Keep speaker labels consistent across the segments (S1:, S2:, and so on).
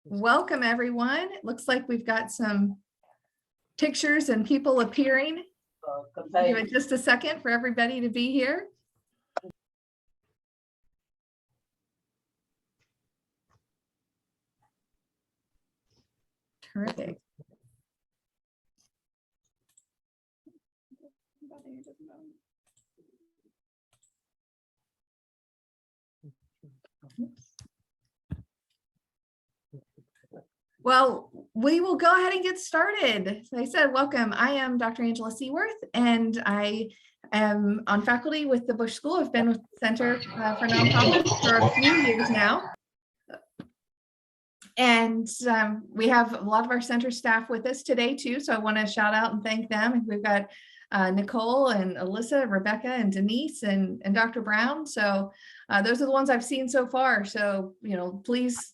S1: Welcome, everyone. It looks like we've got some pictures and people appearing. Give it just a second for everybody to be here. Terrific. Well, we will go ahead and get started. As I said, welcome. I am Dr. Angela Seaworth, and I am on faculty with the Bush School. I've been with the Center for Nonprofits for a few years now. And we have a lot of our center staff with us today too. So I want to shout out and thank them. We've got Nicole and Alyssa, Rebecca and Denise and Dr. Brown. So those are the ones I've seen so far. So, please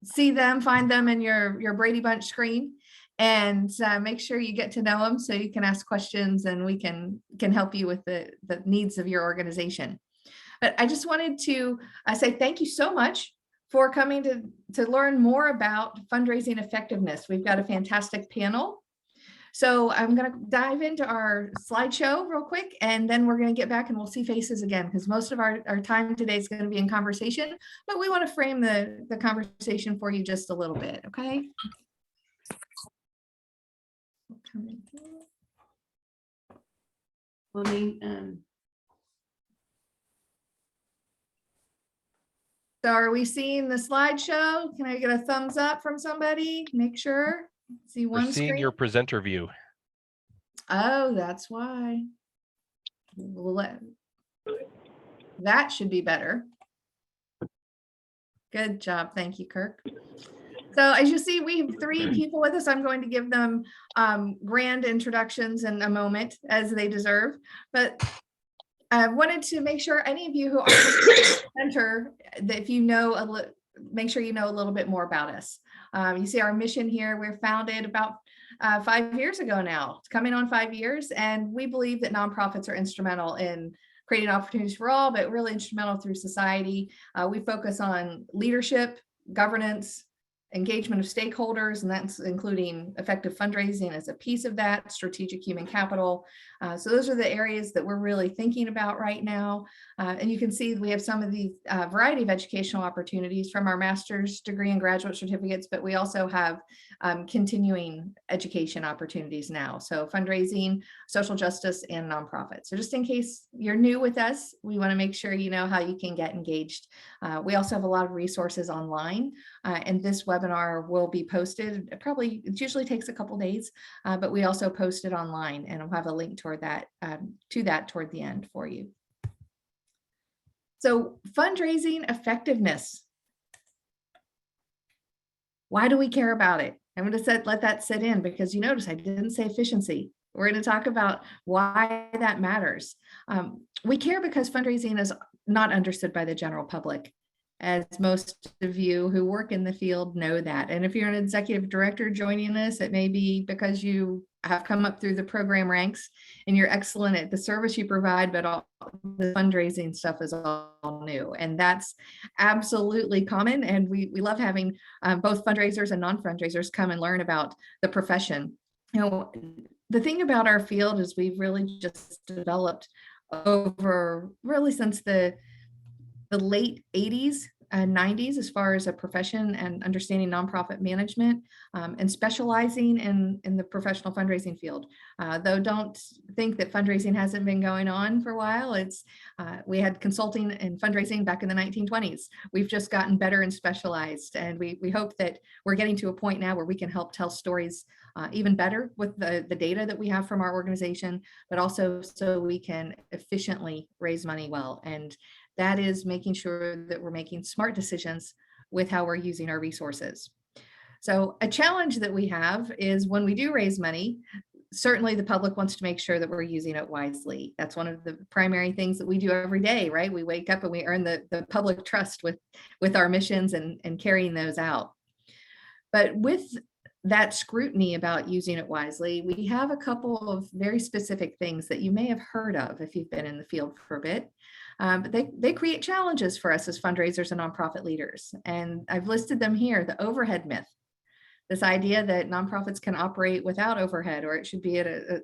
S1: see them, find them in your Brady Bunch screen, and make sure you get to know them so you can ask questions and we can help you with the needs of your organization. But I just wanted to say thank you so much for coming to learn more about fundraising effectiveness. We've got a fantastic panel. So I'm going to dive into our slideshow real quick, and then we're going to get back and we'll see faces again, because most of our time today is going to be in conversation, but we want to frame the conversation for you just a little bit, okay? So are we seeing the slideshow? Can I get a thumbs up from somebody? Make sure. See one
S2: We're seeing
S1: screen?
S2: your presenter view.
S1: Oh, that's why. That should be better. Good job. Thank you, Kirk. So as you see, we have 3 people with us. I'm going to give them grand introductions in a moment, as they deserve. But I wanted to make sure any of you who are at the center, that if you know, make sure you know a little bit more about us. You see our mission here. We're founded about 5 years ago now. It's coming on 5 years, and we believe that nonprofits are instrumental in creating opportunities for all, but really instrumental through society. We focus on leadership, governance, engagement of stakeholders, and that's including effective fundraising as a piece of that, strategic human capital. So those are the areas that we're really thinking about right now. And you can see we have some of the variety of educational opportunities from our master's degree and graduate certificates, but we also have continuing education opportunities now. So fundraising, social justice, and nonprofits. So just in case you're new with us, we want to make sure you know how you can get engaged. We also have a lot of resources online, and this webinar will be posted. It usually takes a couple days, but we also post it online, and I'll have a link toward that toward the end for you. So fundraising effectiveness. Why do we care about it? I'm going to let that sit in, because you notice I didn't say efficiency. We're going to talk about why that matters. We care because fundraising is not understood by the general public, as most of you who work in the field know that. And if you're an executive director joining us, it may be because you have come up through the program ranks and you're excellent at the service you provide, but all the fundraising stuff is all new. And that's absolutely common. And we love having both fundraisers and non-fundraisers come and learn about the profession. The thing about our field is we've really just developed over really since the late 80s and 90s as far as a profession and understanding nonprofit management, and specializing in the professional fundraising field. Though don't think that fundraising hasn't been going on for a while. We had consulting and fundraising back in the 1920s. We've just gotten better and specialized, and we hope that we're getting to a point now where we can help tell stories even better with the data that we have from our organization, but also so we can efficiently raise money well. And that is making sure that we're making smart decisions with how we're using our resources. So a challenge that we have is when we do raise money, certainly the public wants to make sure that we're using it wisely. That's one of the primary things that we do every day, right? We wake up and we earn the public trust with our missions and carrying those out. But with that scrutiny about using it wisely, we have a couple of very specific things that you may have heard of if you've been in the field for a bit. But they create challenges for us as fundraisers and nonprofit leaders. And I've listed them here: the overhead myth, this idea that nonprofits can operate without overhead, or it should be at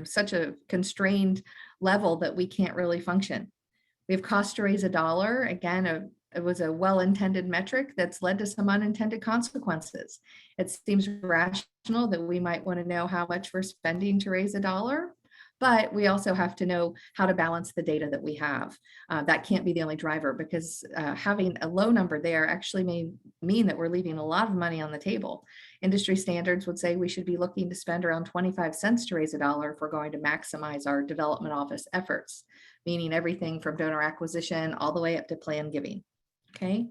S1: such a constrained level that we can't really function. We have cost to raise a dollar. Again, it was a well-intended metric that's led to some unintended consequences. It seems rational that we might want to know how much we're spending to raise a dollar, but we also have to know how to balance the data that we have. That can't be the only driver, because having a low number there actually may mean that we're leaving a lot of money on the table. Industry standards would say we should be looking to spend around 25 cents to raise a dollar if we're going to maximize our development office efforts, meaning everything from donor acquisition all the way up to plan giving. Okay.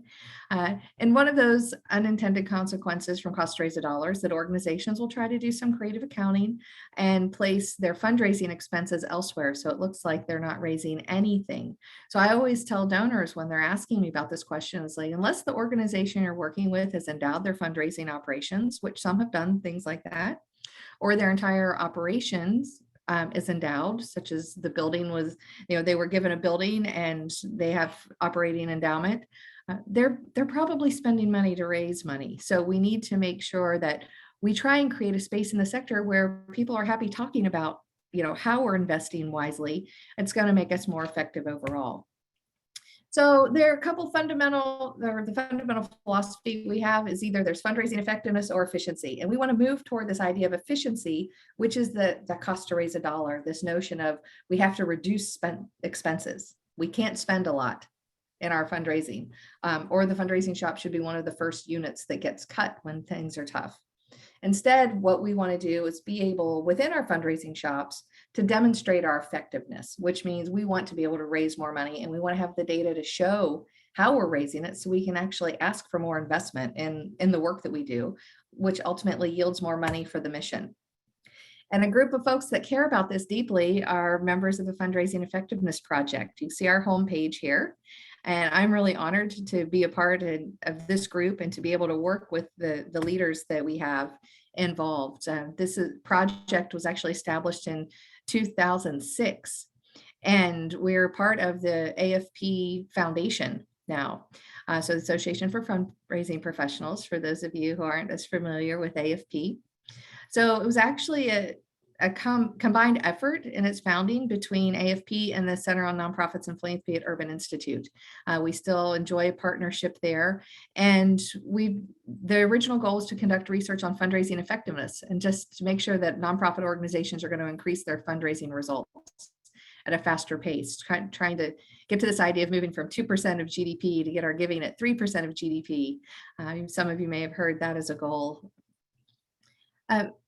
S1: And one of those unintended consequences from cost to raise a dollar is that organizations will try to do some creative accounting and place their fundraising expenses elsewhere. So it looks like they're not raising anything. So I always tell donors when they're asking me about this question, it's like, unless the organization you're working with has endowed their fundraising operations, which some have done things like that, or their entire operations is endowed, such as the building was, they were given a building and they have operating endowment, they're probably spending money to raise money. So we need to make sure that we try and create a space in the sector where people are happy talking about, how we're investing wisely. It's going to make us more effective overall. So there are a couple the fundamental philosophy we have is either there's fundraising effectiveness or efficiency. And we want to move toward this idea of efficiency, which is the cost to raise a dollar, this notion of we have to reduce expenses. We can't spend a lot in our fundraising, or the fundraising shop should be one of the first units that gets cut when things are tough. Instead, what we want to do is be able, within our fundraising shops, to demonstrate our effectiveness, which means we want to be able to raise more money, and we want to have the data to show how we're raising it so we can actually ask for more investment in the work that we do, which ultimately yields more money for the mission. And a group of folks that care about this deeply are members of the Fundraising Effectiveness Project. You see our homepage here. And I'm really honored to be a part of this group and to be able to work with the leaders that we have involved. This project was actually established in 2006, and we're part of the AFP Foundation now. So the Association for Fundraising Professionals, for those of you who aren't as familiar with AFP. So it was actually a combined effort in its founding between AFP and the Center on Nonprofits and Philanthropy at Urban Institute. We still enjoy a partnership there. And the original goal was to conduct research on fundraising effectiveness and just to make sure that nonprofit organizations are going to increase their fundraising results at a faster pace, trying to get to this idea of moving from 2% of GDP to get our giving at 3% of GDP. Some of you may have heard that as a goal.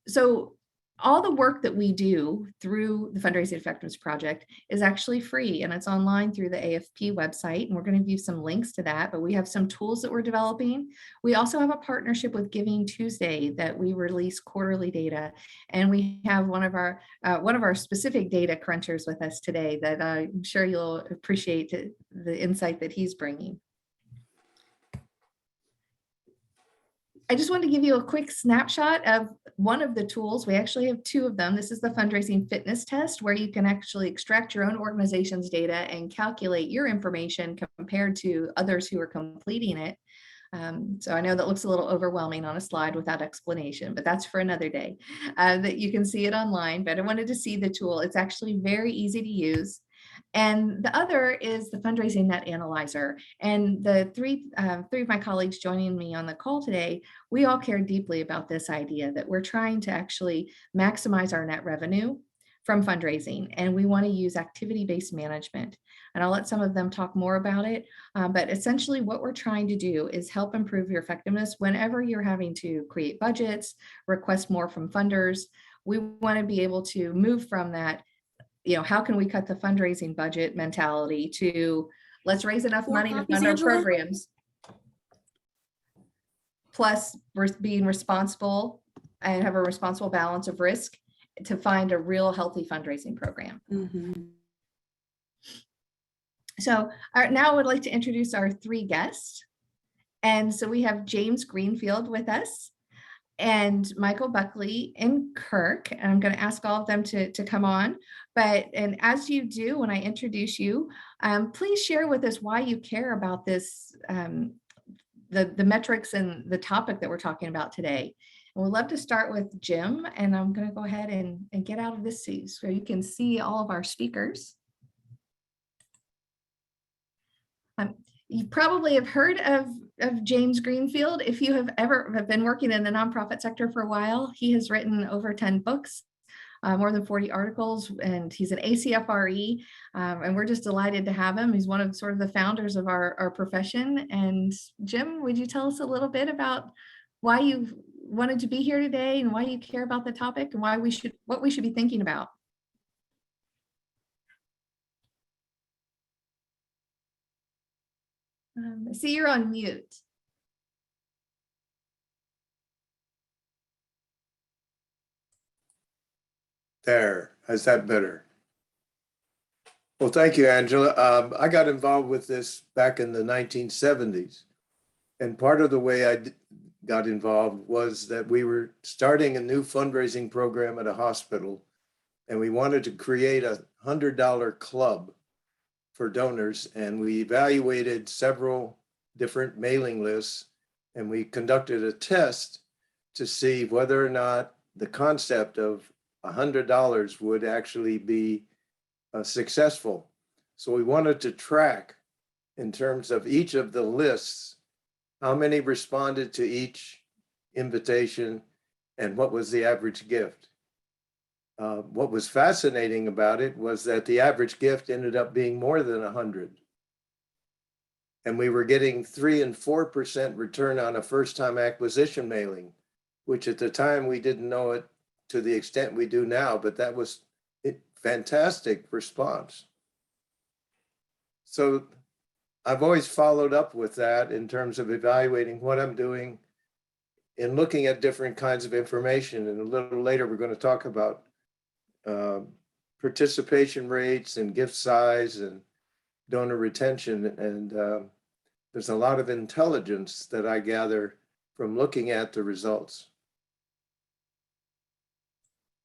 S1: So all the work that we do through the Fundraising Effectiveness Project is actually free, and it's online through the AFP website, and we're going to give you some links to that, but we have some tools that we're developing. We also have a partnership with Giving Tuesday that we release quarterly data, and we have one of our specific data crunchers with us today that I'm sure you'll appreciate the insight that he's bringing. I just wanted to give you a quick snapshot of one of the tools. We actually have two of them. This is the fundraising fitness test, where you can actually extract your own organization's data and calculate your information compared to others who are completing it. So I know that looks a little overwhelming on a slide without explanation, but that's for another day. That you can see it online, but I wanted to see the tool. It's actually very easy to use. And the other is the Fundraising Net Analyzer. And the three of my colleagues joining me on the call today, we all care deeply about this idea that we're trying to actually maximize our net revenue from fundraising, and we want to use activity-based management. And I'll let some of them talk more about it, but essentially what we're trying to do is help improve your effectiveness whenever you're having to create budgets, request more from funders. We want to be able to move from that, how can we cut the fundraising budget mentality to let's raise enough money to fund our programs, plus being responsible and have a responsible balance of risk to find a real healthy fundraising program. Mm-hmm. So now I would like to introduce our three guests. And so we have James Greenfield with us. and Michael Buckley and Kirk. And I'm going to ask all of them to come on. And as you do, when I introduce you, please share with us why you care about this, the metrics and the topic that we're talking about today. And we'd love to start with Jim, and I'm going to go ahead and get out of this seat so you can see all of our speakers. You probably have heard of James Greenfield. If you have been working in the nonprofit sector for a while, he has written over 10 books, more than 40 articles, and he's an ACFRE, and we're just delighted to have him. He's one of sort of the founders of our profession. And Jim, would you tell us a little bit about why you wanted to be here today and why you care about the topic and what we should be thinking about? I see you're on mute.
S2: There, is that better? Well, thank you, Angela. I got involved with this back in the 1970s. And part of the way I got involved was that we were starting a new fundraising program at a hospital, and we wanted to create a $100 club for donors. And we evaluated several different mailing lists, and we conducted a test to see whether or not the concept of $100 would actually be successful. So we wanted to track in terms of each of the lists, how many responded to each invitation and what was the average gift. What was fascinating about it was that the average gift ended up being more than 100. And we were getting 3 and 4% return on a first-time acquisition mailing, which at the time we didn't know it to the extent we do now, but that was a fantastic response. So I've always followed up with that in terms of evaluating what I'm doing and looking at different kinds of information. And a little later, we're going to talk about participation rates and gift size and donor retention. And there's a lot of intelligence that I gather from looking at the results.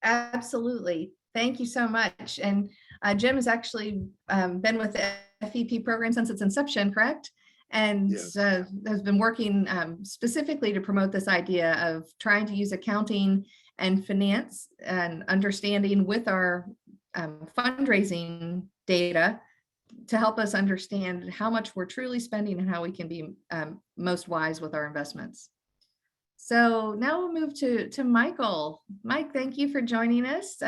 S1: Absolutely. Thank you so much. And Jim has actually been with the FEP program since its inception, correct? And
S2: Yes.
S1: Has been working specifically to promote this idea of trying to use accounting and finance and understanding with our fundraising data to help us understand how much we're truly spending and how we can be most wise with our investments. So now we'll move to Michael. Mike, thank you for joining us.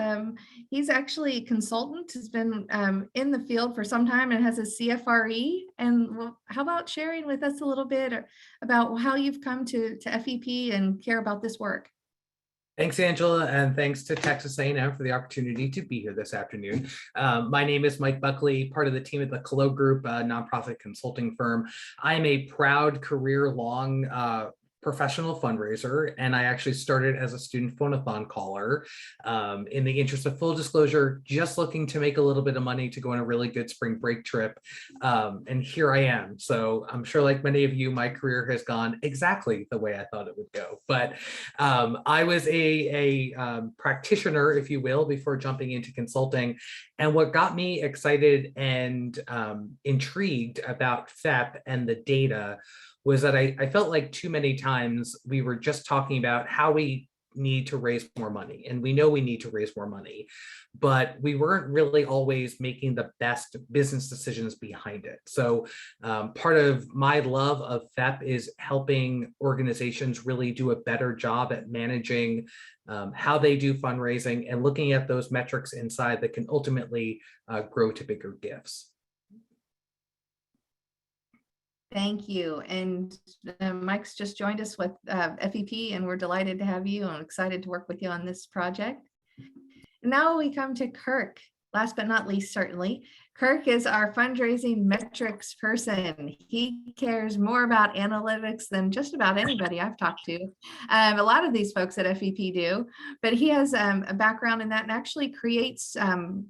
S1: He's actually a consultant, has been in the field for some time and has a CFRE. And how about sharing with us a little bit about how you've come to FEP and care about this work?
S3: Thanks, Angela, and thanks to Texas A&M for the opportunity to be here this afternoon. My name is Mike Buckley, part of the team at the Colo Group, a nonprofit consulting firm. I'm a proud career-long professional fundraiser, and I actually started as a student phone-a-thon caller. In the interest of full disclosure, just looking to make a little bit of money to go on a really good spring break trip, and here I am. So I'm sure, like many of you, my career has gone exactly the way I thought it would go. But I was a practitioner, if you will, before jumping into consulting. And what got me excited and intrigued about FEP and the data was that I felt like too many times we were just talking about how we need to raise more money. And we know we need to raise more money, but we weren't really always making the best business decisions behind it. So part of my love of FEP is helping organizations really do a better job at managing how they do fundraising and looking at those metrics inside that can ultimately grow to bigger gifts.
S1: Thank you. And Mike's just joined us with FEP, and we're delighted to have you. I'm excited to work with you on this project. Now we come to Kirk. Last but not least, certainly, Kirk is our fundraising metrics person. He cares more about analytics than just about anybody I've talked to. A lot of these folks at FEP do, but he has a background in that and actually creates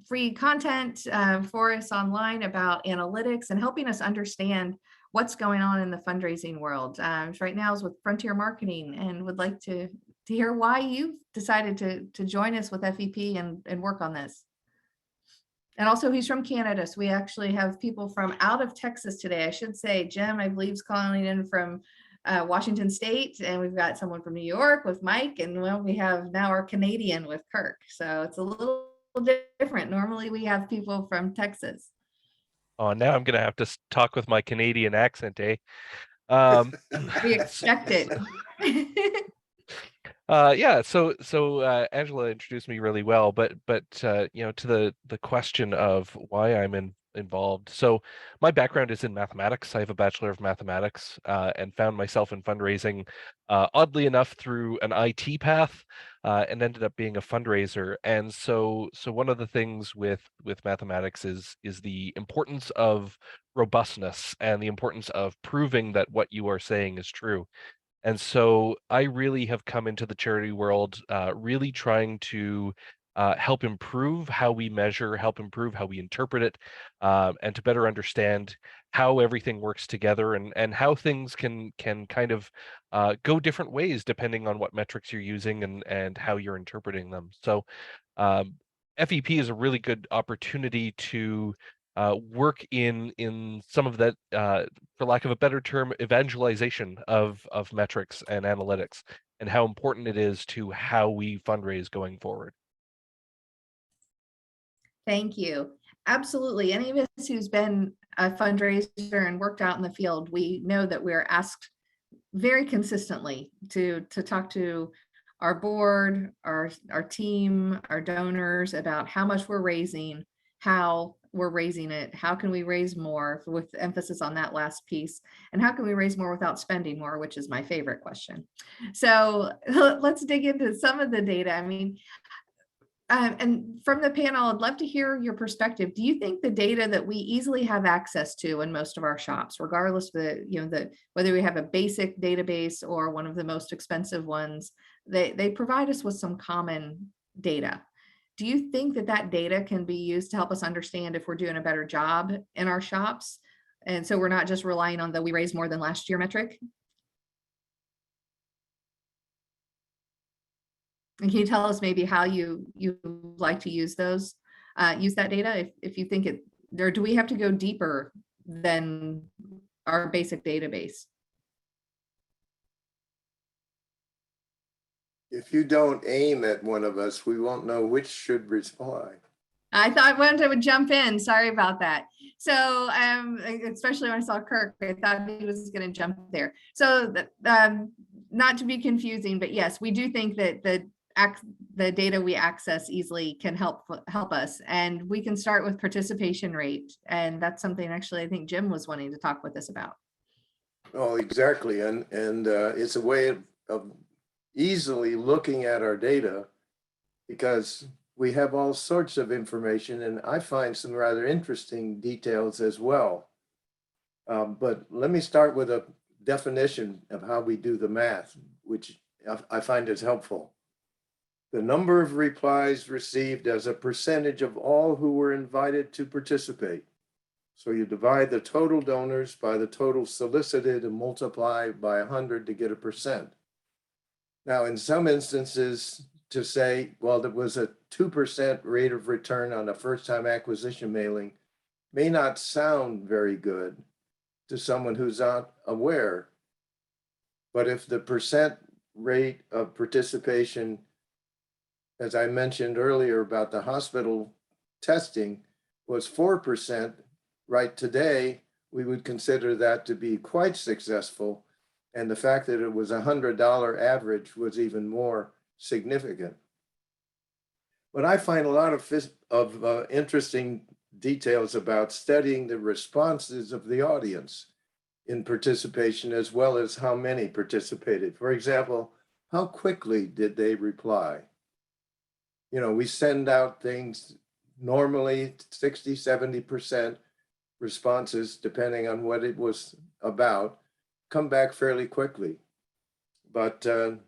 S1: free content for us online about analytics and helping us understand what's going on in the fundraising world. Right now is with Frontier Marketing and would like to to hear why you decided to join us with FEP and work on this. And also he's from Canada. So we actually have people from out of Texas today. I should say, Jim, I believe, is calling in from Washington State. And we've got someone from New York with Mike. And well, we have now our Canadian with Kirk. So it's a little different. Normally we have people from Texas.
S4: Oh, now I'm going to have to talk with my Canadian accent, eh?
S1: We expect it.
S4: Yeah, so Angela introduced me really well, but you know, to the question of why I'm involved. So my background is in mathematics. I have a Bachelor of Mathematics, and found myself in fundraising, oddly enough, through an IT path, and ended up being a fundraiser. And so one of the things with mathematics is the importance of robustness and the importance of proving that what you are saying is true. And so I really have come into the charity world, really trying to help improve how we measure, help improve how we interpret it, and to better understand how everything works together, and how things can kind of go different ways depending on what metrics you're using and how you're interpreting them. So um, FEP is a really good opportunity to work in some of that, for lack of a better term, evangelization of metrics and analytics, and how important it is to how we fundraise going forward.
S1: Thank you. Absolutely. Any of us who's been a fundraiser and worked out in the field, we know that we're asked very consistently to talk to our board, our team, our donors about how much we're raising, how we're raising it, how can we raise more, with emphasis on that last piece, and how can we raise more without spending more, which is my favorite question. So let's dig into some of the data. I mean, and from the panel, I'd love to hear your perspective. Do you think the data that we easily have access to in most of our shops, regardless of whether we have a basic database or one of the most expensive ones, they provide us with some common data? Do you think that data can be used to help us understand if we're doing a better job in our shops? And so we're not just relying on the we raised more than last year metric? And can you tell us maybe how you like to use those, use that data, if you think it, or do we have to go deeper than our basic database?
S2: If you don't aim at one of us, we won't know which should reply.
S1: I thought I would jump in. Sorry about that. So, especially when I saw Kirk, I thought he was going to jump there. So, not to be confusing, but yes, we do think that the data we access easily can help us, and we can start with participation rate, and that's something actually I think Jim was wanting to talk with us about.
S2: Oh, exactly, and it's a way of easily looking at our data, because we have all sorts of information, and I find some rather interesting details as well. But let me start with a definition of how we do the math, which I find is helpful. The number of replies received as a percentage of all who were invited to participate. So you divide the total donors by the total solicited and multiply by 100 to get a percent. Now, in some instances, to say, well, there was a 2% rate of return on a first-time acquisition mailing may not sound very good to someone who's not aware. But if the percent rate of participation, as I mentioned earlier about the hospital testing, was 4%, right today, we would consider that to be quite successful. And the fact that it was $100 average was even more significant. But I find a lot of interesting details about studying the responses of the audience in participation, as well as how many participated. For example, how quickly did they reply? You know, we send out things normally 60, 70% responses, depending on what it was about, come back fairly quickly, but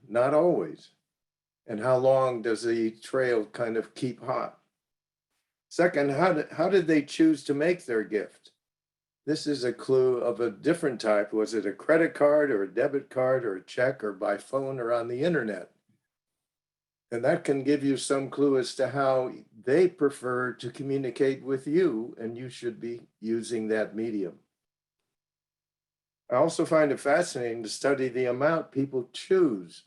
S2: not always. And how long does the trail kind of keep hot? Second, how did they choose to make their gift? This is a clue of a different type. Was it a credit card or a debit card or a check or by phone or on the internet? And that can give you some clue as to how they prefer to communicate with you, and you should be using that medium. I also find it fascinating to study the amount people choose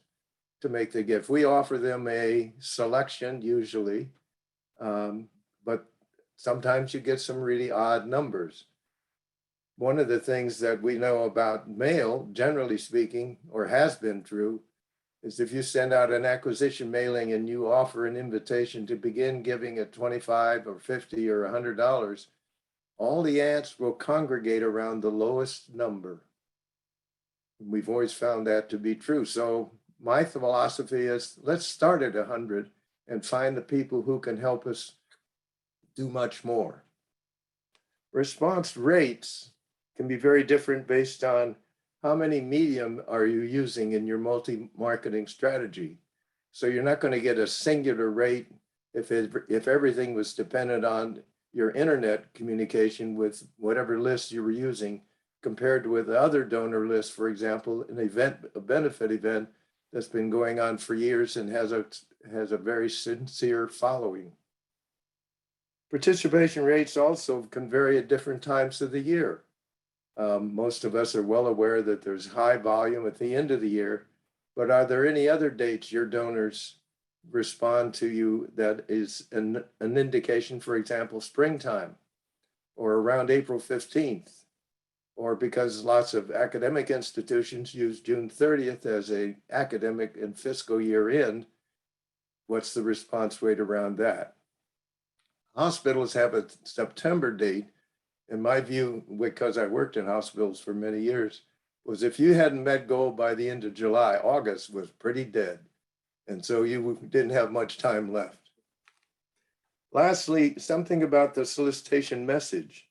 S2: to make the gift. We offer them a selection usually, but sometimes you get some really odd numbers. One of the things that we know about mail, generally speaking, or has been true, is if you send out an acquisition mailing and you offer an invitation to begin giving at $25 or $50 or $100, all the ants will congregate around the lowest number. We've always found that to be true. So my philosophy is, let's start at 100 and find the people who can help us do much more. Response rates can be very different based on how many medium are you using in your multi-marketing strategy. So you're not going to get a singular rate if everything was dependent on your internet communication with whatever list you were using, compared with other donor lists, for example, a benefit event that's been going on for years and has a very sincere following. Participation rates also can vary at different times of the year. Most of us are well aware that there's high volume at the end of the year, but are there any other dates your donors respond to you that is an indication, for example, springtime or around April 15th? Or because lots of academic institutions use June 30th as an academic and fiscal year end, what's the response rate around that? Hospitals have a September date. In my view, because I worked in hospitals for many years, was if you hadn't met goal by the end of July, August was pretty dead. And so you didn't have much time left. Lastly, something about the solicitation message.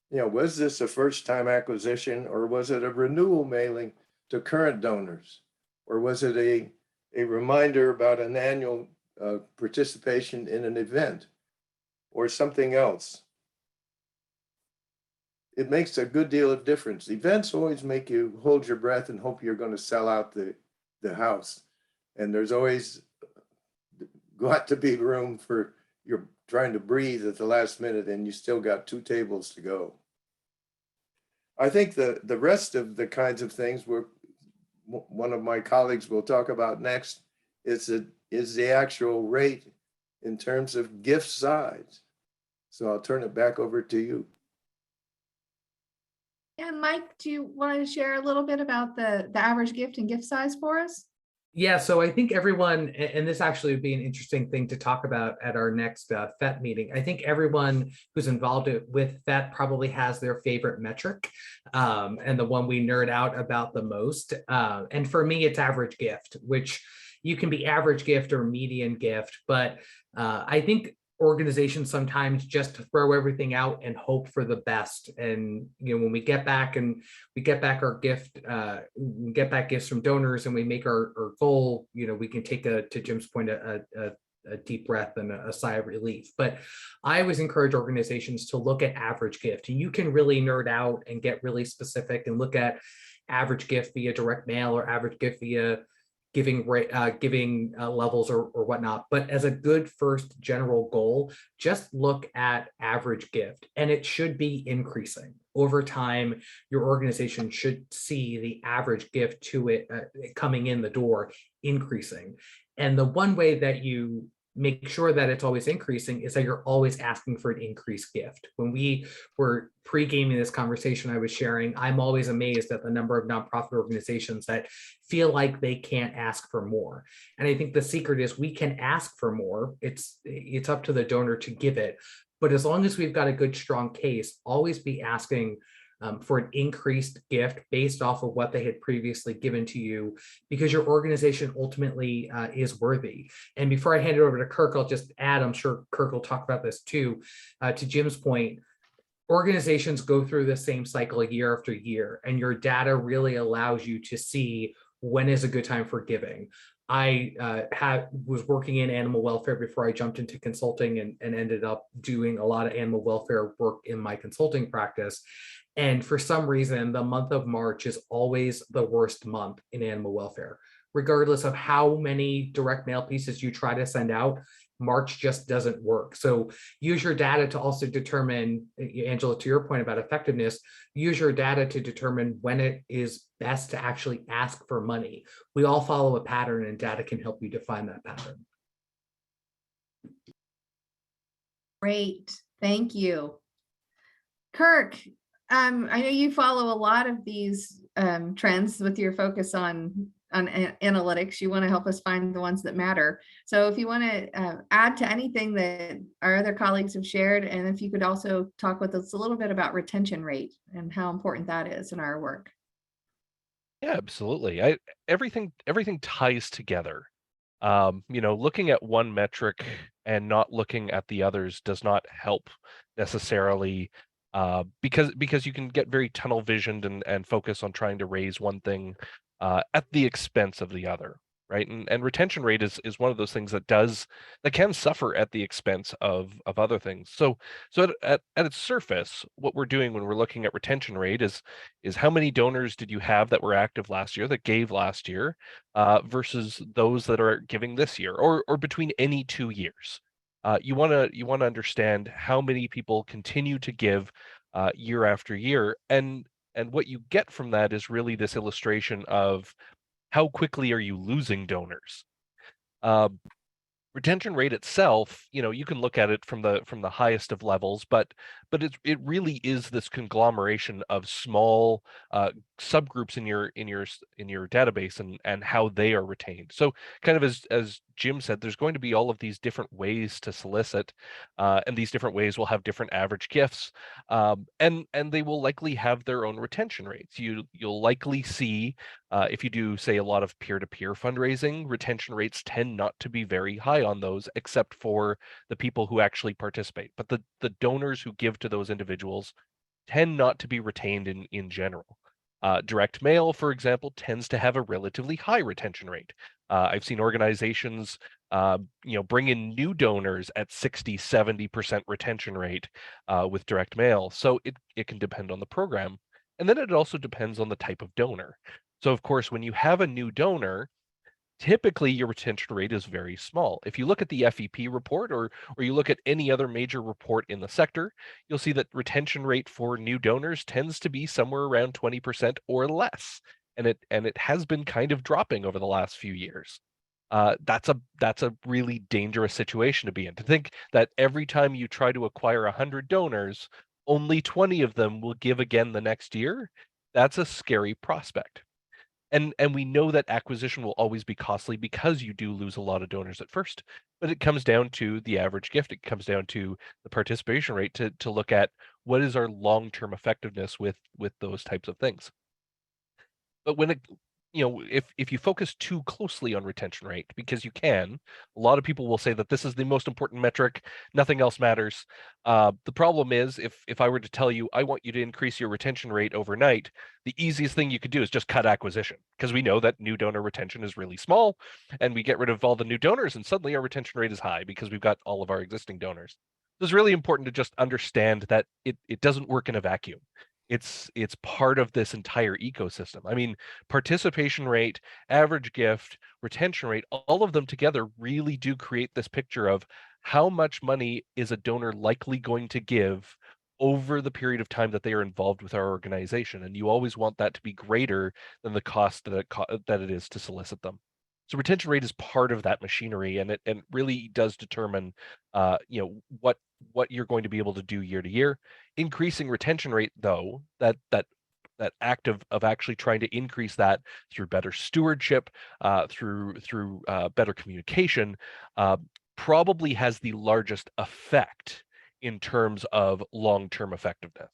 S2: Was this a first-time acquisition, or was it a renewal mailing to current donors? Or was it a reminder about an annual participation in an event or something else? It makes a good deal of difference. Events always make you hold your breath and hope you're going to sell out the house. And there's always got to be room for you're trying to breathe at the last minute and you still got 2 tables to go. I think the rest of the kinds of things one of my colleagues will talk about next is the actual rate in terms of gift size. So I'll turn it back over to you.
S1: And Mike, do you want to share a little bit about the average gift and gift size for us?
S3: Yeah, so I think everyone, and this actually would be an interesting thing to talk about at our next FET meeting. I think everyone who's involved with FET probably has their favorite metric, and the one we nerd out about the most. And for me, it's average gift, which you can be average gift or median gift, but I think organizations sometimes just throw everything out and hope for the best. And when we get back our gift, we get back gifts from donors and we make our goal, we can take to Jim's point, a deep breath and a sigh of relief. But I always encourage organizations to look at average gift. And you can really nerd out and get really specific and look at average gift via direct mail or average gift via giving levels or whatnot. But as a good first general goal, just look at average gift, and it should be increasing over time. Your organization should see the average gift to it coming in the door increasing. And the one way that you make sure that it's always increasing is that you're always asking for an increased gift. When we were pre-gaming this conversation I was sharing, I'm always amazed at the number of nonprofit organizations that feel like they can't ask for more. And I think the secret is we can ask for more. It's up to the donor to give it. But as long as we've got a good, strong case, always be asking for an increased gift based off of what they had previously given to you, because your organization ultimately is worthy. And before I hand it over to Kirk, I'll just add, I'm sure Kirk will talk about this too, to Jim's point, organizations go through the same cycle year after year, and your data really allows you to see when is a good time for giving. I was working in animal welfare before I jumped into consulting and ended up doing a lot of animal welfare work in my consulting practice. And for some reason, the month of March is always the worst month in animal welfare. regardless of how many direct mail pieces you try to send out. March just doesn't work. So use your data to also determine, Angela, to your point about effectiveness, use your data to determine when it is best to actually ask for money. We all follow a pattern, and data can help you define that pattern.
S1: Great, thank you. Kirk, I know you follow a lot of these trends with your focus on analytics. You want to help us find the ones that matter. So if you want to add to anything that our other colleagues have shared, and if you could also talk with us a little bit about retention rate and how important that is in our work.
S4: Yeah, absolutely. Everything ties together. Looking at one metric and not looking at the others does not help necessarily, because you can get very tunnel visioned and focus on trying to raise one thing at the expense of the other, right? And retention rate is one of those things that can suffer at the expense of other things. So at its surface, what we're doing when we're looking at retention rate is how many donors did you have that were active last year, that gave last year, versus those that are giving this year, or between any 2 years. You want to understand how many people continue to give year after year, and what you get from that is really this illustration of how quickly are you losing donors. Retention rate itself, you can look at it from the highest of levels, but it really is this conglomeration of small subgroups in your database and how they are retained. So kind of as Jim said, there's going to be all of these different ways to solicit, and these different ways will have different average gifts, and they will likely have their own retention rates. You'll likely see, if you do, say, a lot of peer-to-peer fundraising, retention rates tend not to be very high on those, except for the people who actually participate. But the donors who give to those individuals tend not to be retained in general. Direct mail, for example, tends to have a relatively high retention rate. I've seen organizations bring in new donors at 60-70% retention rate with direct mail. So it can depend on the program. And then it also depends on the type of donor. So of course, when you have a new donor, typically your retention rate is very small. If you look at the FEP report, or you look at any other major report in the sector, you'll see that retention rate for new donors tends to be somewhere around 20% or less. And it has been kind of dropping over the last few years. That's a really dangerous situation to be in. To think that every time you try to acquire 100 donors, only 20 of them will give again the next year, that's a scary prospect. And we know that acquisition will always be costly because you do lose a lot of donors at first, but it comes down to the average gift. It comes down to the participation rate to look at what is our long-term effectiveness with those types of things. But when if you focus too closely on retention rate, because you can, a lot of people will say that this is the most important metric, nothing else matters. The problem is, if I were to tell you, I want you to increase your retention rate overnight, the easiest thing you could do is just cut acquisition, because we know that new donor retention is really small, and we get rid of all the new donors, and suddenly our retention rate is high because we've got all of our existing donors. So it's really important to just understand that it doesn't work in a vacuum. It's part of this entire ecosystem. I mean, participation rate, average gift, retention rate, all of them together really do create this picture of how much money is a donor likely going to give over the period of time that they are involved with our organization. And you always want that to be greater than the cost that it is to solicit them. So retention rate is part of that machinery, and it really does determine what you're going to be able to do year to year. Increasing retention rate, though, that act of actually trying to increase that through better stewardship, through better communication, probably has the largest effect in terms of long-term effectiveness.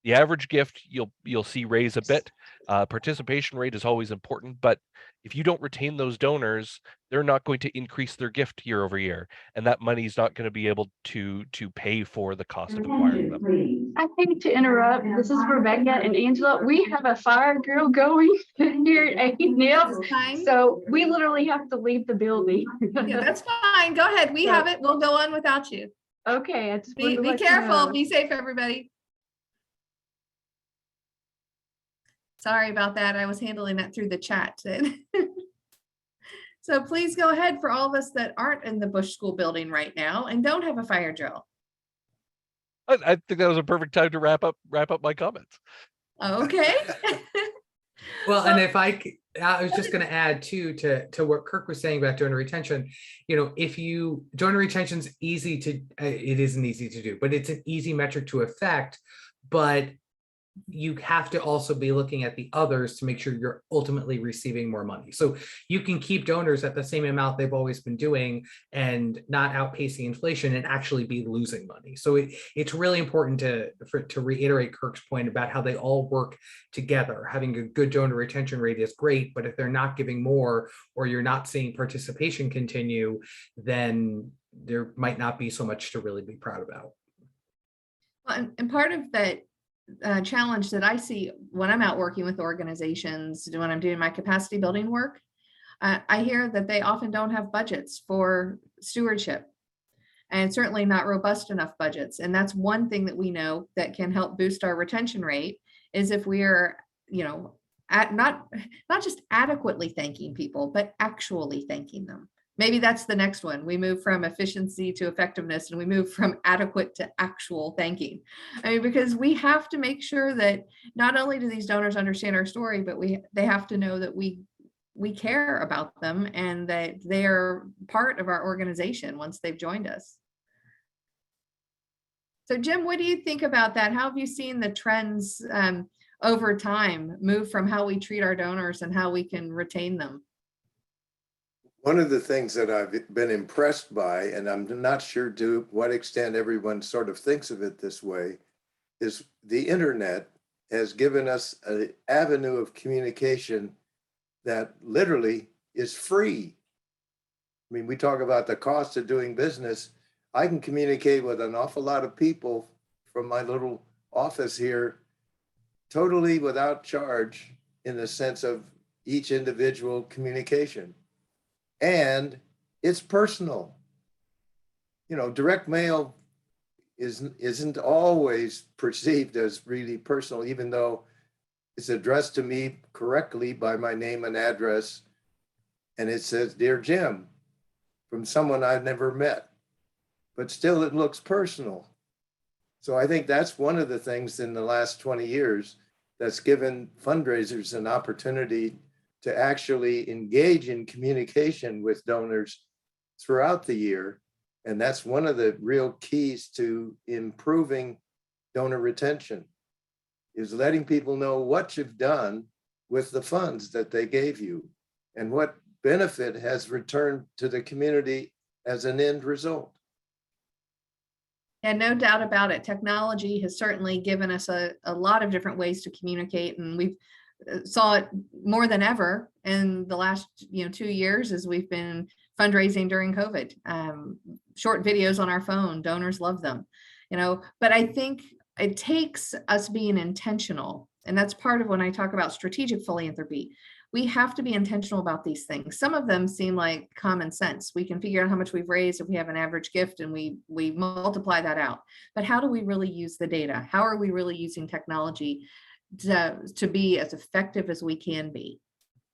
S4: The average gift you'll see raise a bit. Participation rate is always important, but if you don't retain those donors, they're not going to increase their gift year over year, and that money is not going to be able to pay for the cost of acquiring them.
S5: I hate to interrupt. This is Rebecca and Angela. We have a fire drill going here at ANIP,
S1: Fine.
S5: so we literally have to leave the building.
S1: Yeah, that's fine. Go ahead. We have it. We'll go on without you.
S5: Okay, I just wanted to
S1: Be
S5: let you
S1: careful.
S5: know.
S1: Be safe, everybody. Sorry about that. I was handling that through the chat. So please go ahead for all of us that aren't in the Bush School building right now and don't have a fire drill.
S4: I think that was a perfect time to wrap up my comments.
S1: Okay.
S3: Well,
S1: So-
S3: and I was just going to add too to what Kirk was saying about donor retention. If donor retention is easy to, it isn't easy to do, but it's an easy metric to affect. But you have to also be looking at the others to make sure you're ultimately receiving more money. So you can keep donors at the same amount they've always been doing and not outpacing inflation and actually be losing money. So it's really important to reiterate Kirk's point about how they all work together. Having a good donor retention rate is great, but if they're not giving more or you're not seeing participation continue, then there might not be so much to really be proud about.
S1: Well, and part of that challenge that I see when I'm out working with organizations, when I'm doing my capacity building work, I hear that they often don't have budgets for stewardship, and certainly not robust enough budgets. And that's one thing that we know that can help boost our retention rate is if we are, not just adequately thanking people, but actually thanking them. Maybe that's the next one. We move from efficiency to effectiveness, and we move from adequate to actual thanking. Because we have to make sure that not only do these donors understand our story, but they have to know that we care about them and that they are part of our organization once they've joined us. So Jim, what do you think about that? How have you seen the trends over time move from how we treat our donors and how we can retain them?
S2: One of the things that I've been impressed by, and I'm not sure to what extent everyone sort of thinks of it this way, is the internet has given us an avenue of communication that literally is free. I mean, we talk about the cost of doing business. I can communicate with an awful lot of people from my little office here totally without charge in the sense of each individual communication. And it's personal. Direct mail isn't always perceived as really personal, even though it's addressed to me correctly by my name and address. And it says, "Dear Jim," from someone I've never met, but still it looks personal. So I think that's one of the things in the last 20 years that's given fundraisers an opportunity to actually engage in communication with donors throughout the year. And that's one of the real keys to improving donor retention, is letting people know what you've done with the funds that they gave you and what benefit has returned to the community as an end result.
S1: And no doubt about it. Technology has certainly given us a lot of different ways to communicate, and we've saw it more than ever in the last 2 years as we've been fundraising during COVID. Short videos on our phone, donors love them, but I think it takes us being intentional. And that's part of when I talk about strategic philanthropy. We have to be intentional about these things. Some of them seem like common sense. We can figure out how much we've raised if we have an average gift and we multiply that out. But how do we really use the data? How are we really using technology to be as effective as we can be,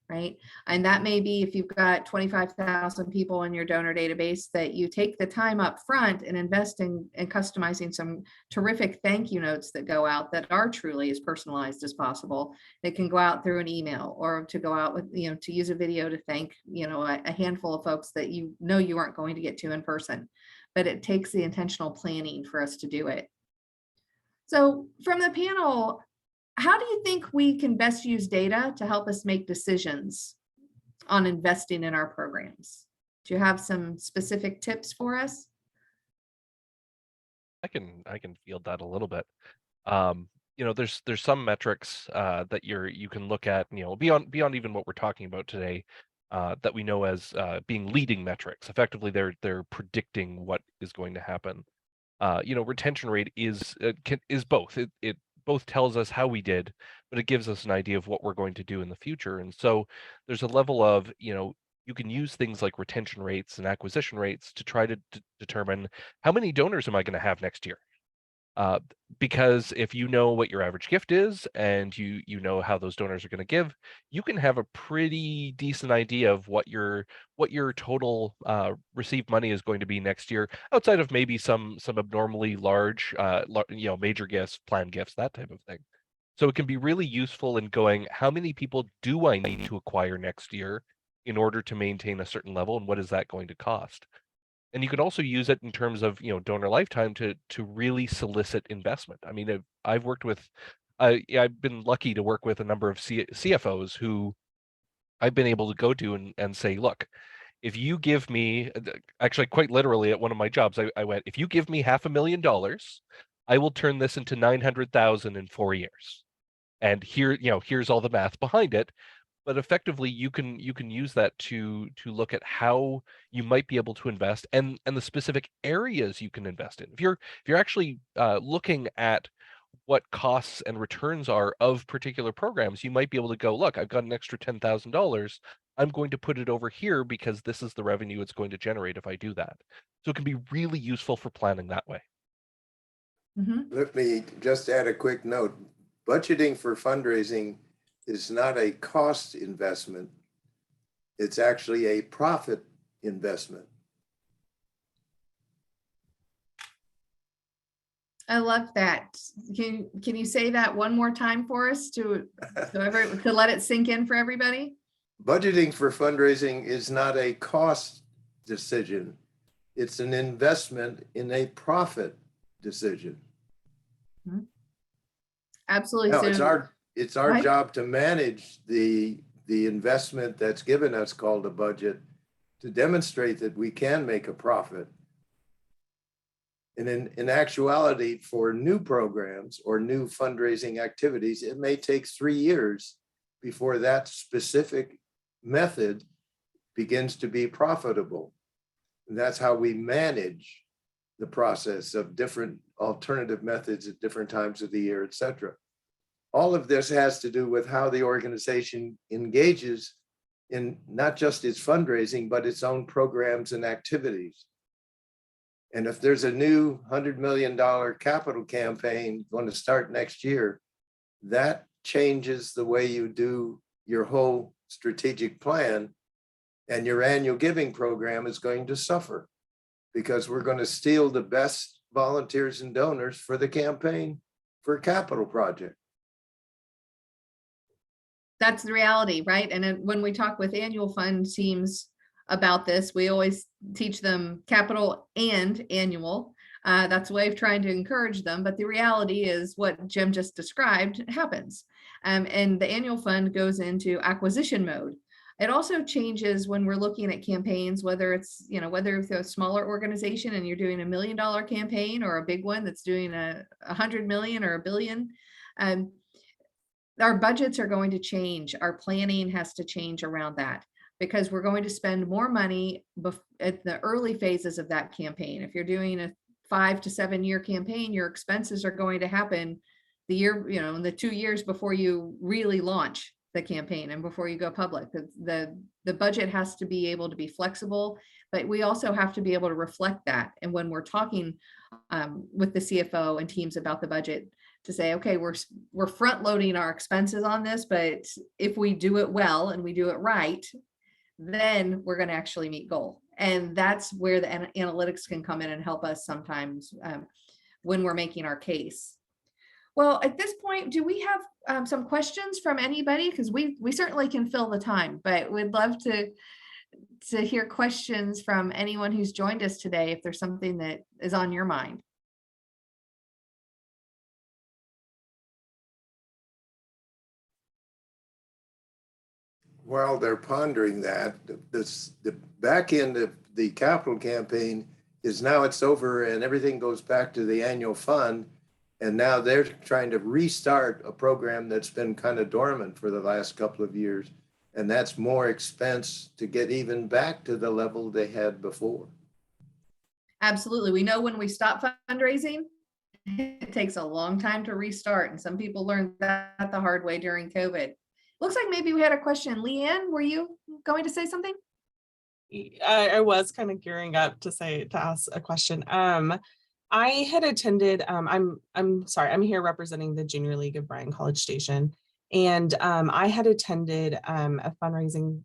S1: right? And that may be if you've got 25,000 people in your donor database, that you take the time up front and invest in customizing some terrific thank you notes that go out that are truly as personalized as possible. That can go out through an email, or to go out with, to use a video to thank, a handful of folks that you aren't going to get to in person. But it takes the intentional planning for us to do it. So from the panel, how do you think we can best use data to help us make decisions on investing in our programs? Do you have some specific tips for us?
S4: I can field that a little bit. There's some metrics that you can look at, beyond even what we're talking about today, that we know as being leading metrics. Effectively, they're predicting what is going to happen. Retention rate is both. It both tells us how we did, but it gives us an idea of what we're going to do in the future. And so there's a level of, you can use things like retention rates and acquisition rates to try to determine how many donors am I going to have next year? Because if you know what your average gift is and you know how those donors are going to give, you can have a pretty decent idea of what your total received money is going to be next year, outside of maybe some abnormally large major gifts, planned gifts, that type of thing. So it can be really useful in going, how many people do I need to acquire next year in order to maintain a certain level, and what is that going to cost? And you could also use it in terms of, donor lifetime to really solicit investment. I mean, I've worked with, I've been lucky to work with a number of CFOs who I've been able to go to and say, look, if you give me, actually quite literally at one of my jobs, I went, if you give me $500,000, I will turn this into 900,000 in 4 years. And here, here's all the math behind it. But effectively, you can use that to look at how you might be able to invest and the specific areas you can invest in. If you're actually looking at what costs and returns are of particular programs, you might be able to go, look, I've got an extra $10,000. I'm going to put it over here because this is the revenue it's going to generate if I do that. So it can be really useful for planning that way.
S1: Mhm.
S2: Let me just add a quick note. Budgeting for fundraising is not a cost investment. It's actually a profit investment.
S1: I love that. Can you say that one more time for us to let it sink in for everybody?
S2: Budgeting for fundraising is not a cost decision. It's an investment in a profit decision.
S1: Absolutely.
S2: Now,
S1: So
S2: it's our
S1: Mike?
S2: job to manage the investment that's given us, called a budget, to demonstrate that we can make a profit. And in actuality, for new programs or new fundraising activities, it may take 3 years before that specific method begins to be profitable. And that's how we manage the process of different alternative methods at different times of the year, et cetera. All of this has to do with how the organization engages in not just its fundraising, but its own programs and activities. And if there's a new $100 million capital campaign going to start next year, that changes the way you do your whole strategic plan, and your annual giving program is going to suffer because we're going to steal the best volunteers and donors for the campaign for a capital project.
S1: that's the reality, right? And then when we talk with annual fund teams about this, we always teach them capital and annual. That's a way of trying to encourage them. But the reality is what Jim just described happens. And the annual fund goes into acquisition mode. It also changes when we're looking at campaigns, whether it's, whether it's a smaller organization and you're doing $1 million campaign, or a big one that's doing 100 million or 1 billion. Our budgets are going to change. Our planning has to change around that, because we're going to spend more money at the early phases of that campaign. If you're doing a 5 to 7 year campaign, your expenses are going to happen the year, in the 2 years before you really launch the campaign and before you go public. The budget has to be able to be flexible, but we also have to be able to reflect that. And when we're talking with the CFO and teams about the budget, to say, okay, we're front loading our expenses on this, but if we do it well and we do it right, then we're going to actually meet goal. And that's where the analytics can come in and help us sometimes when we're making our case. Well, at this point, do we have some questions from anybody? Because we certainly can fill the time, but we'd love to hear questions from anyone who's joined us today, if there's something that is on your mind.
S2: While they're pondering that, the back end of the capital campaign is now it's over and everything goes back to the annual fund. And now they're trying to restart a program that's been kind of dormant for the last couple of years. And that's more expense to get even back to the level they had before.
S1: Absolutely. We know when we stop fundraising, it takes a long time to restart. And some people learned that the hard way during COVID. Looks like maybe we had a question. Leanne, were you going to say something?
S6: I was kind of gearing up to ask a question. I had attended, I'm sorry, I'm here representing the Junior League of Bryan College Station. And I had attended a fundraising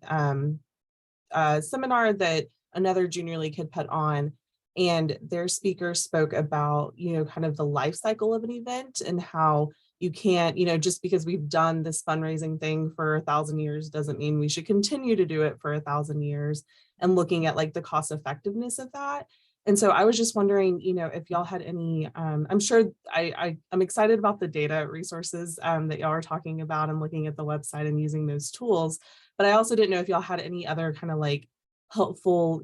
S6: seminar that another junior league had put on. And their speaker spoke about, kind of the life cycle of an event and how you can't, just because we've done this fundraising thing for 1,000 years doesn't mean we should continue to do it for 1,000 years, and looking at like the cost effectiveness of that. And so I was just wondering, if y'all had any, I'm sure I'm excited about the data resources that y'all are talking about and looking at the website and using those tools. But I also didn't know if y'all had any other kind of like helpful,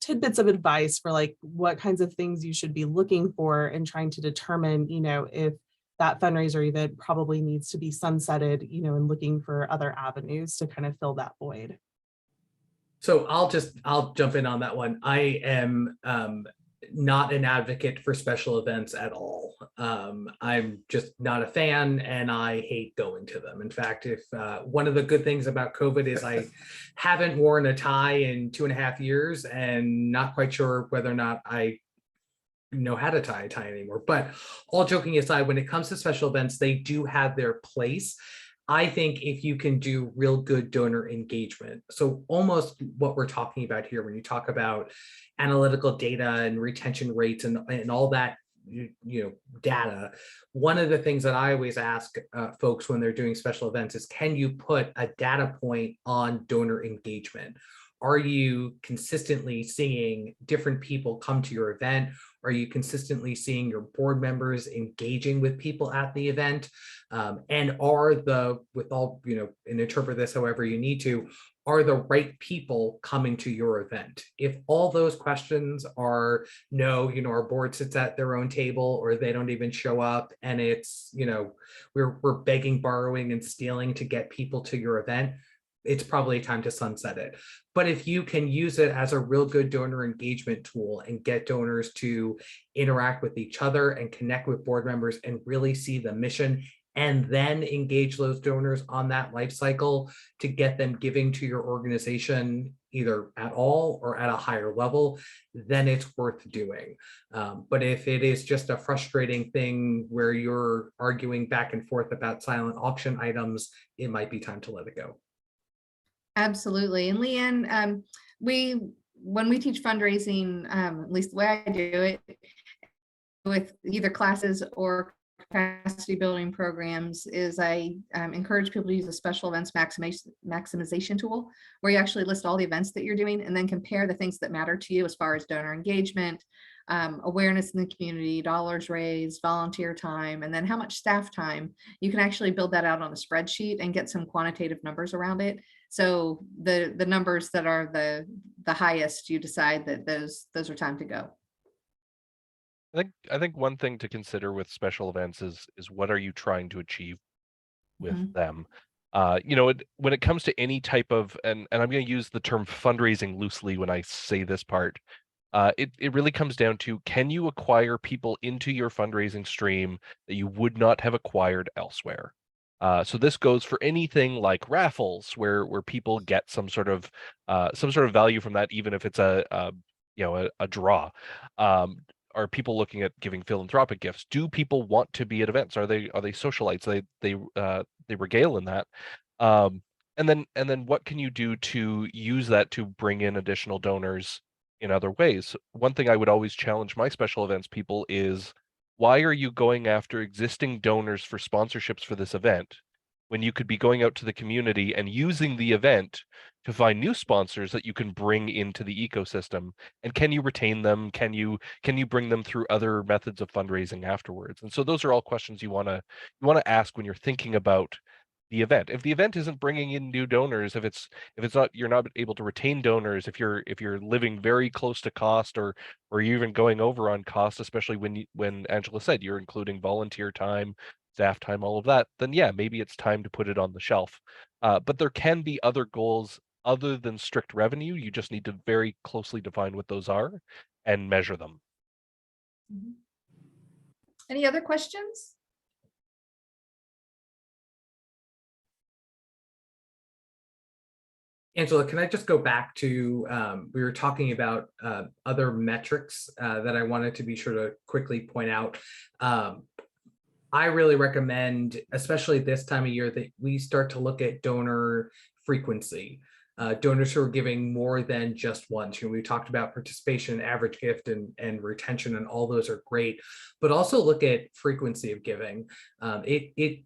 S6: tidbits of advice for like what kinds of things you should be looking for and trying to determine, if that fundraiser event probably needs to be sunsetted, and looking for other avenues to kind of fill that void.
S3: So I'll jump in on that one. I am not an advocate for special events at all. I'm just not a fan, and I hate going to them. In fact, if one of the good things about COVID is I haven't worn a tie in 2.5 years, and not quite sure whether or not I know how to tie a tie anymore. But all joking aside, when it comes to special events, they do have their place. I think if you can do real good donor engagement, so almost what we're talking about here, when you talk about analytical data and retention rates and all that, data, one of the things that I always ask folks when they're doing special events is, can you put a data point on donor engagement? Are you consistently seeing different people come to your event? Are you consistently seeing your board members engaging with people at the event? And are and interpret this however you need to, are the right people coming to your event? If all those questions are no, our board sits at their own table, or they don't even show up, and it's, we're begging, borrowing, and stealing to get people to your event, it's probably time to sunset it. But if you can use it as a real good donor engagement tool and get donors to interact with each other and connect with board members and really see the mission, and then engage those donors on that life cycle to get them giving to your organization either at all or at a higher level, then it's worth doing. But if it is just a frustrating thing where you're arguing back and forth about silent auction items, it might be time to let it go.
S1: Absolutely. And Leanne, when we teach fundraising, at least the way I do it, with either classes or capacity building programs, is I encourage people to use a special events maximization tool, where you actually list all the events that you're doing and then compare the things that matter to you as far as donor engagement, awareness in the community, dollars raised, volunteer time, and then how much staff time. You can actually build that out on a spreadsheet and get some quantitative numbers around it. So the numbers that are the highest, you decide that those are time to go.
S4: I think one thing to consider with special events is what are you trying to achieve with them? When it comes to any type of, and I'm going to use the term fundraising loosely when I say this part, it really comes down to, can you acquire people into your fundraising stream that you would not have acquired elsewhere? So this goes for anything like raffles, where people get some sort of value from that, even if it's a draw. Are people looking at giving philanthropic gifts? Do people want to be at events? Are they socialites? They regale in that. And then what can you do to use that to bring in additional donors in other ways? One thing I would always challenge my special events people is, why are you going after existing donors for sponsorships for this event when you could be going out to the community and using the event to find new sponsors that you can bring into the ecosystem? And can you retain them? Can you bring them through other methods of fundraising afterwards? And so those are all questions you want to ask when you're thinking about the event. If the event isn't bringing in new donors, if it's not, you're not able to retain donors, if you're living very close to cost, or you're even going over on cost, especially when Angela said you're including volunteer time, staff time, all of that, then yeah, maybe it's time to put it on the shelf. But there can be other goals other than strict revenue. You just need to very closely define what those are and measure them.
S1: Any other questions?
S3: Angela, can I just go back to, we were talking about other metrics that I wanted to be sure to quickly point out. I really recommend, especially this time of year, that we start to look at donor frequency. Donors who are giving more than just once. We talked about participation, average gift, and retention, and all those are great, but also look at frequency of giving. It